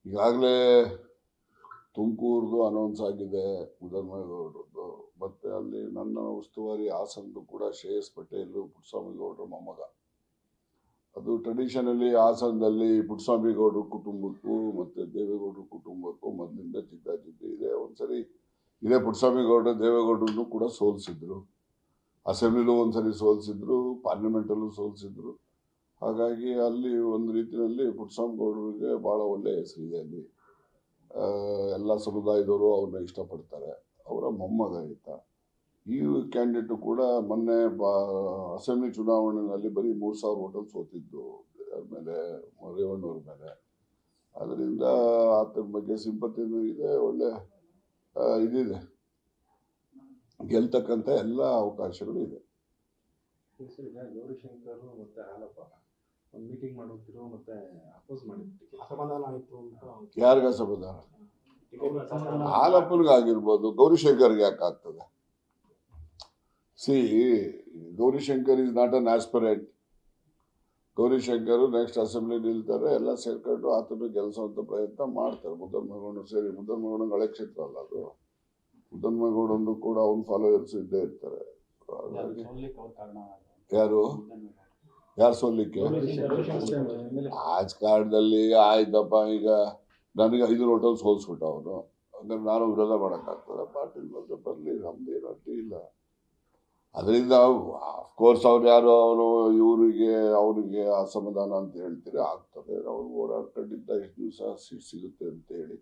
ಈಗಾಗಲೇ ತುಮಕೂರ್ದು ಅನೌನ್ಸ್ ಆಗಿದೆ, ಮುದ್ದನ್ಮೇಗೌಡರದ್ದು. ಮತ್ತು ಅಲ್ಲಿ ನನ್ನ ಉಸ್ತುವಾರಿ ಹಾಸನದ್ದು ಕೂಡ ಶ್ರೇಯಸ್ ಪಟೇಲ್ ಪುಟ್ಟಸ್ವಾಮಿಗೌಡರ ಮೊಮ್ಮಗ. ಅದು ಟ್ರೆಡಿಷನಲಿ ಹಾಸನದಲ್ಲಿ ಪುಟ್ಟಸ್ವಾಮಿಗೌಡರ ಕುಟುಂಬಕ್ಕೂ ಮತ್ತು ದೇವೇಗೌಡರ ಕುಟುಂಬಕ್ಕೂ ಮೊದಲಿಂದ ಜಿದ್ದಾಜಿದ್ದಿ ಇದೆ. ಒಂದ್ಸರಿ ಇದೇ ಪುಟ್ಟಸ್ವಾಮಿಗೌಡರು ದೇವೇಗೌಡರನ್ನು ಕೂಡ ಸೋಲಿಸಿದ್ರು, ಅಸೆಂಬ್ಲಿಲೂ ಒಂದ್ಸರಿ ಸೋಲಿಸಿದ್ರು, ಪಾರ್ಲಿಮೆಂಟಲ್ಲೂ ಸೋಲಿಸಿದ್ರು. ಹಾಗಾಗಿ ಅಲ್ಲಿ ಒಂದು ರೀತಿಯಲ್ಲಿ ಪುಟ್ಟಸ್ವಾಮಿಗೌಡರಿಗೆ ಭಾಳ ಒಳ್ಳೆಯ ಹೆಸರಿದೆ. ಅಲ್ಲಿ ಎಲ್ಲ ಸಮುದಾಯದವರು ಅವ್ರನ್ನ ಇಷ್ಟಪಡ್ತಾರೆ. ಅವರ ಮೊಮ್ಮಗ ಈತ. ಈ ಕ್ಯಾಂಡಿಡೇಟು ಕೂಡ ಮೊನ್ನೆ ಅಸೆಂಬ್ಲಿ ಚುನಾವಣೆಯಲ್ಲಿ ಬರೀ 3,000 ಹೋಟೆಲ್ ಸೋತಿದ್ದು ಮೇಲೆ ರೇವಣ್ಣವ್ರ ಮೇಲೆ. ಅದರಿಂದ ಆತನ ಬಗ್ಗೆ ಸಿಂಪತಿನೂ ಇದೆ, ಒಳ್ಳೆ ಇದಿದೆ, ಗೆಲ್ತಕ್ಕಂಥ ಎಲ್ಲ ಅವಕಾಶಗಳು ಇದೆ. ಗೌರಿಶಂಕರ್ ಮತ್ತೆ ಹಾಲಪ್ಪ ಒಂದು ಮೀಟಿಂಗ್ ಮಾಡೋತಿರೋ ಮತ್ತೆ ಅಪೋಸ್ ಮಾಡಿದ್ರು, ಅಸಮಾಧಾನ ಆಯಿತು ಅಂತ. ಯಾರಿಗ ಅಸಮಾಧಾನ? ಹಾಲಪ್ಪನಿಗಾಗಿರ್ಬೋದು, ಗೌರಿಶಂಕರ್ಗೆ ಯಾಕೆ ಆಗ್ತದೆ? See, Gaurishankar is not an aspirant. Gaurishankar next assembly ನಿಲ್ತಾರೆ, ಎಲ್ಲ ಸೇರ್ಕೊಂಡು ಆತನು ಗೆಲ್ಲಿಸುವಂಥ ಪ್ರಯತ್ನ ಮಾಡ್ತಾರೆ. ಮುದ್ದನ್ಮೇಗೌಡರು ಸೇರಿ, ಮುದ್ದನ್ಮೇಗೌಡ ಹಳೆ ಕ್ಷೇತ್ರ ಅಲ್ಲ ಅದು. ಮುದ್ದನ್ಮೇಗೌಡಂದು ಕೂಡ ಅವ್ನ ಫಾಲೋವರ್ಸ್ ಇದ್ದೇ ಇರ್ತಾರೆ. ಯಾರು ಸೋಲಿಕ್ಕೆ? ರಾಜಕಾರಣದಲ್ಲಿ ಆಯ್ತಪ್ಪ, ಈಗ ನನಗೆ 5 ಹೋಟೆಲ್ ಸೋಲ್ಸ್ಬಿಟ್ಟ ಅವನು. ಅಂದ್ರೆ ನಾನು ವಿರೋಧ ಮಾಡೋಕ್ಕಾಗ್ತದೆ? ಪಾಟೀಲ್ ಮತ್ತೆ ಬರಲಿ, ನಮ್ದೇನು ಅಡ್ಡಿ ಇಲ್ಲ. ಅದರಿಂದ ಅಫ್ಕೋರ್ಸ್ ಅವ್ರು ಯಾರು ಅವರು ಅವ್ರಿಗೆ ಅಸಮಾಧಾನ ಅಂತ ಹೇಳ್ತೀರಿ, ಆಗ್ತದೆ. ಅವ್ರು ಓಡಾಡ್ಕೊಂಡಿದ್ದ ಎಷ್ಟು ದಿವಸ ಸೀಟ್ ಸಿಗುತ್ತೆ ಅಂತೇಳಿ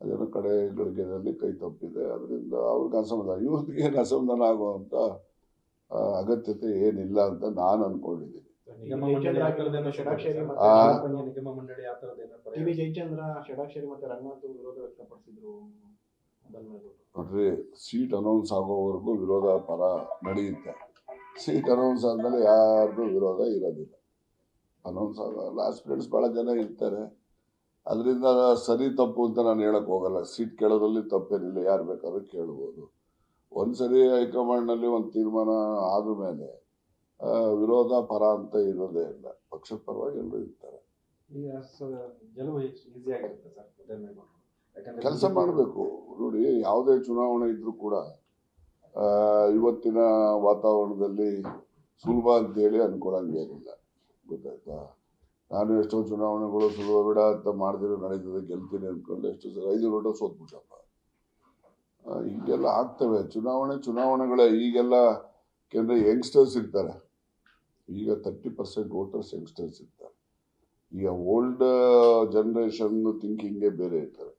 ಅದೇನೋ ಕಡೆ ಗಳಿಗೆಯಲ್ಲಿ ಕೈ ತಪ್ಪಿದೆ. ಅದರಿಂದ ಅವ್ರಿಗೆ ಅಸಮಾಧಾನ. ಇವ್ರಿಗೆ ಏನು ಅಸಮಾಧಾನ ಆಗುವಂಥ ಅಗತ್ಯತೆ ಏನಿಲ್ಲ ಅಂತ ನಾನು ಅನ್ಕೊಂಡಿದ್ದೀನಿ. ನೋಡ್ರಿ, ಸೀಟ್ ಅನೌನ್ಸ್ ಆಗೋವರೆಗೂ ವಿರೋಧ ಪರ ನಡೆಯುತ್ತೆ. ಸೀಟ್ ಅನೌನ್ಸ್ ಆದ್ಮೇಲೆ ಯಾರ್ದು ವಿರೋಧ ಇರೋದಿಲ್ಲ. ಅನೌನ್ಸ್ ಆಗಲ್ಲ, ಆಸ್ಪಿರೆಂಟ್ಸ್ ಭಾಳ ಜನ ಇರ್ತಾರೆ. ಅದರಿಂದ ಸರಿ ತಪ್ಪು ಅಂತ ನಾನು ಹೇಳಕ್ ಹೋಗಲ್ಲ. ಸೀಟ್ ಕೇಳೋದ್ರಲ್ಲಿ ತಪ್ಪೇನಿಲ್ಲ, ಯಾರು ಬೇಕಾದ್ರೂ ಕೇಳ್ಬೋದು. ಒಂದ್ಸರಿ ಹೈಕಮಾಂಡ್ನಲ್ಲಿ ಒಂದು ತೀರ್ಮಾನ ಆದ ಮೇಲೆ ವಿರೋಧ ಪರ ಅಂತ ಇರೋದೇ ಇಲ್ಲ. ಪಕ್ಷದ ಪರವಾಗಿ ಎಲ್ಲರೂ ಇರ್ತಾರೆ. ಕೆಲಸ ಮಾಡಬೇಕು. ನೋಡಿ, ಯಾವುದೇ ಚುನಾವಣೆ ಇದ್ರೂ ಕೂಡ ಇವತ್ತಿನ ವಾತಾವರಣದಲ್ಲಿ ಸುಲಭ ಅಂತೇಳಿ ಅನ್ಕೊಳಂಗೇನಿಲ್ಲ. ಗೊತ್ತಾಯ್ತಾ? ನಾನು ಎಷ್ಟೋ ಚುನಾವಣೆಗಳು ಸುಲಭ ಬಿಡ ಅಂತ ಮಾಡಿದ್ರೆ ನಡೀತದೆ, ಗೆಲ್ತೀನಿ ಅಂದ್ಕೊಂಡು ಎಷ್ಟೋ ಸಲ 5 ಹೋಟೆಲ್ ಸೋತ್ಬಿಟ್ಟಪ್ಪ. ಹೀಗೆಲ್ಲ ಆಗ್ತವೆ. ಚುನಾವಣೆಗಳೇ ಈಗೆಲ್ಲ. ಯಾಕೆಂದರೆ ಯಂಗ್ಸ್ಟರ್ಸ್ ಇರ್ತಾರೆ. ಈಗ 30% ವೋಟರ್ಸ್ ಯಂಗ್ಸ್ಟರ್ಸ್ ಇರ್ತಾರೆ. ಈಗ ಓಲ್ಡ್ ಜನ್ರೇಷನ್ ಥಿಂಕಿಂಗೇ ಬೇರೆ ಇರ್ತಾರೆ.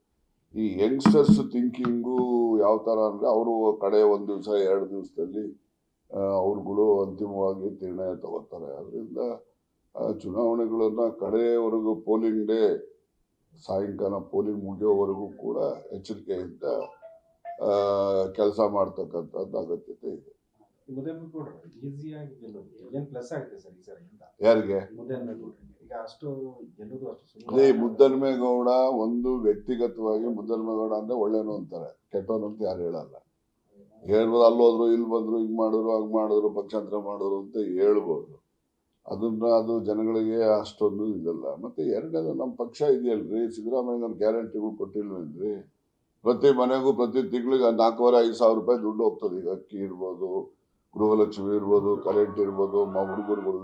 ಈ ಯಂಗ್ಸ್ಟರ್ಸ್ ಥಿಂಕಿಂಗು ಯಾವ ಥರ ಅಂದರೆ, ಅವರು ಕಡೆ 1 ದಿವಸ 2 ದಿವಸದಲ್ಲಿ ಅವ್ರುಗಳು ಅಂತಿಮವಾಗಿ ನಿರ್ಣಯ ತಗೋತಾರೆ. ಅದರಿಂದ ಚುನಾವಣೆಗಳನ್ನು ಕಡೆಯವರೆಗೂ, ಪೋಲಿಂಗ್ ಡೇ ಸಾಯಂಕಾಲ ಪೋಲಿಂಗ್ ಮುಗಿಯೋವರೆಗೂ ಕೂಡ ಎಚ್ಚರಿಕೆಯಿಂದ ಕೆಲಸ ಮಾಡ್ತಕ್ಕಂಥದ್ದು ಅಗತ್ಯತೆ ಇದೆ. ಯಾರಿಗೆ? ಅದೇ ಮುದ್ದನ್ಮೇಗೌಡ ಒಂದು ವ್ಯಕ್ತಿಗತವಾಗಿ, ಮುದ್ದನ್ಮೇಗೌಡ ಅಂದ್ರೆ ಒಳ್ಳೇನು ಅಂತಾರೆ, ಕೆಟ್ಟವನು ಅಂತ ಯಾರು ಹೇಳಲ್ಲ. ಹೇಳ್ಬೋದು, ಅಲ್ಲೋದ್ರು ಇಲ್ಲಿ ಬಂದ್ರು, ಹಿಂಗ್ ಮಾಡಿದ್ರು ಹಂಗ್ ಮಾಡಿದ್ರು ಪಕ್ಷಾಂತರ ಮಾಡಿದ್ರು ಅಂತ ಹೇಳ್ಬೋದು. ಅದು ಜನಗಳಿಗೆ ಅಷ್ಟೊಂದು ಇದಲ್ಲ. ಮತ್ತೆ ಎರಡನೇದು, ನಮ್ಮ ಪಕ್ಷ ಇದೆಯಲ್ರಿ, ಸಿದ್ದರಾಮಯ್ಯನವ್ರ ಗ್ಯಾರಂಟಿಗಳು ಕೊಟ್ಟಿಲ್ವೇನ್ರಿ? ಪ್ರತಿ ಮನೆಗೂ ಪ್ರತಿ ತಿಂಗಳಿಗೆ 4,500 ರೂಪಾಯಿ ದುಡ್ಡು ಹೋಗ್ತದೆ. ಈಗ ಅಕ್ಕಿ ಇರ್ಬೋದು, ಗೃಹಲಕ್ಷ್ಮಿ ಇರ್ಬೋದು, ಕರೆಂಟ್ ಇರ್ಬೋದು, ಹುಡುಗರುಗಳು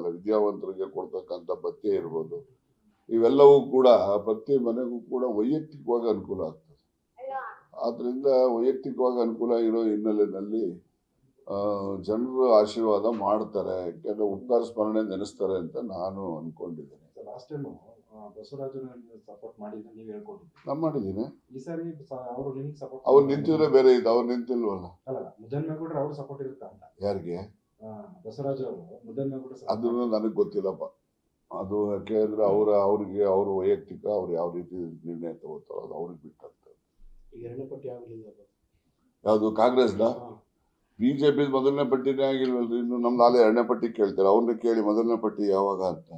ವಿದ್ಯಾವಂತರಿಗೆ ಕೊಡ್ತಕ್ಕಂಥ ಭತ್ಯೆ ಇರ್ಬೋದು, ಇವೆಲ್ಲವೂ ಕೂಡ ಪ್ರತಿ ಮನೆಗೂ ಕೂಡ ವೈಯಕ್ತಿಕವಾಗಿ ಅನುಕೂಲ ಆಗ್ತದೆ. ಆದ್ರಿಂದ ವೈಯಕ್ತಿಕವಾಗಿ ಅನುಕೂಲ ಇರೋ ಹಿನ್ನೆಲೆಯಲ್ಲಿ ಜನರು ಆಶೀರ್ವಾದ ಮಾಡ್ತಾರೆ, ಯಾಕೆಂದ್ರೆ ಉಪಕಾರ ಸ್ಮರಣೆ ನೆನೆಸ್ತಾರೆ ಅಂತ ನಾನು ಅನ್ಕೊಂಡಿದ್ದೇನೆ. ನಾನು ಮಾಡಿದ್ದೀನಿ. ಅವ್ರು ನಿಂತಿದ್ರೆ ಬೇರೆ ಇದೆ, ಅವ್ರು ನಿಂತಿಲ್ವಲ್ಲ. ಯಾರಿಗೆ? ಅದನ್ನು ನನಗೆ ಗೊತ್ತಿಲ್ಲಪ್ಪ. ಅದು ಯಾಕೆಂದ್ರೆ ಅವ್ರ ವೈಯಕ್ತಿಕ, ಅವ್ರು ಯಾವ ರೀತಿ ನಿರ್ಣಯ ತಗೋತಾರೋ ಅದು ಅವ್ರಿಗೆ ಬಿಟ್ಟಂತ. ಯಾವುದು? ಕಾಂಗ್ರೆಸ್ನ? ಬಿಜೆಪಿ ಮೊದಲನೇ ಪಟ್ಟಿನೇ ಆಗಿಲ್ವಲ್ರಿ. ಇನ್ನು ನಮ್ದಾಗಲೇ 2ನೇ ಪಟ್ಟಿ ಕೇಳ್ತಾರೆ. ಅವ್ರನ್ನ ಕೇಳಿ ಮೊದಲನೇ ಪಟ್ಟಿ ಯಾವಾಗ ಅಂತ.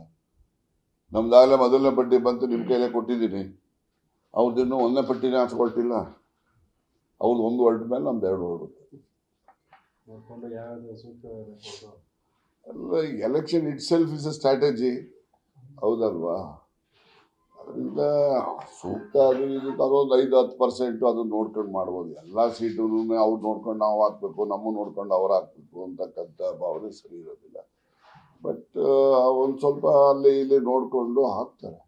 ನಮ್ದಾಗಲೇ ಮೊದಲನೇ ಪಟ್ಟಿ ಬಂತು, ನಿಮ್ಮ ಕೈಲೇ ಕೊಟ್ಟಿದ್ದೀನಿ. ಅವ್ರದ್ದಿನ್ನೂ 1ನೇ ಪಟ್ಟಿನೇ ಹಾಕ್ಸ್ಕೊಳ್ತಿಲ್ಲ. ಅವ್ರದ್ದು 1 ಹೊರಟ ಮೇಲೆ ನಮ್ದು 2 ಹೊರಡುತ್ತೆ. Election itself is a strategy, ಹೌದಲ್ವಾ? ಅದರಿಂದ ಸೂಕ್ತ ಅದು ಇದು ಅದೊಂದು 5-10% ಅದನ್ನ ನೋಡ್ಕೊಂಡು ಮಾಡ್ಬೋದು. ಎಲ್ಲ ಸೀಟು ಅವ್ರು ನೋಡ್ಕೊಂಡು ನಾವು ಹಾಕ್ಬೇಕು, ನಮ್ಮ ನೋಡ್ಕೊಂಡು ಅವ್ರು ಹಾಕ್ಬೇಕು ಅಂತಕ್ಕಂಥ ಭಾವನೆ ಸರಿ ಇರೋದಿಲ್ಲ. ಬಟ್ ಒಂದು ಸ್ವಲ್ಪ ಅಲ್ಲಿ ಇಲ್ಲಿ ನೋಡಿಕೊಂಡು ಹಾಕ್ತಾರೆ.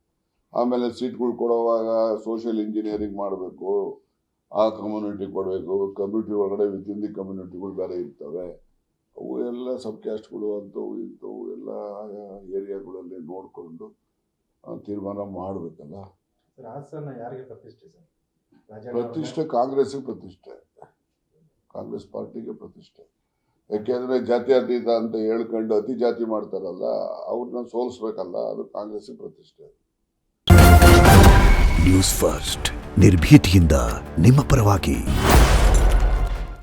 ಆಮೇಲೆ ಸೀಟ್ಗಳು ಕೊಡುವಾಗ ಸೋಷಿಯಲ್ ಇಂಜಿನಿಯರಿಂಗ್ ಮಾಡಬೇಕು, ಆ ಕಮ್ಯುನಿಟಿ ಕೊಡಬೇಕು, ಕಮ್ಯುನಿಟಿ ಒಳಗಡೆ ವಿತಿನ್ ದಿ ಕಮ್ಯುನಿಟಿಗಳು ಬೇರೆ ಇರ್ತವೆ. ಅವು ಎಲ್ಲ ಸಬ್ ಕ್ಯಾಸ್ಟ್ಗಳು ಅಂಥವು ಇಂಥವು ಎಲ್ಲ ಏರಿಯಾಗಳಲ್ಲಿ ನೋಡಿಕೊಂಡು ತೀರ್ಮಾನ ಮಾಡಬೇಕಲ್ಲ. ಸರ್ ಹಾಸನ ಯಾರಿಗೆ ಪ್ರತಿಷ್ಠೆ ಸರ್? ಪ್ರತಿಷ್ಠೆ ಕಾಂಗ್ರೆಸ್ಗೆ ಪ್ರತಿಷ್ಠೆ, ಕಾಂಗ್ರೆಸ್ ಪಾರ್ಟಿಗೆ ಪ್ರತಿಷ್ಠೆ. ಯಾಕೆಂದರೆ ಜಾತ್ಯತೀತ ಅಂತ ಹೇಳ್ಕೊಂಡು ಅತಿ ಜಾತಿ ಮಾಡ್ತಾರಲ್ಲ, ಅವ್ರನ್ನ ಸೋಲಿಸ್ಬೇಕಲ್ಲ, ಅದು ಕಾಂಗ್ರೆಸ್ಗೆ ಪ್ರತಿಷ್ಠೆ. ನ್ಯೂಸ್ ಫಸ್ಟ್ ನಿರ್ಭೀತಿಯಿಂದ ನಿಮ್ಮ ಪರವಾಗಿ.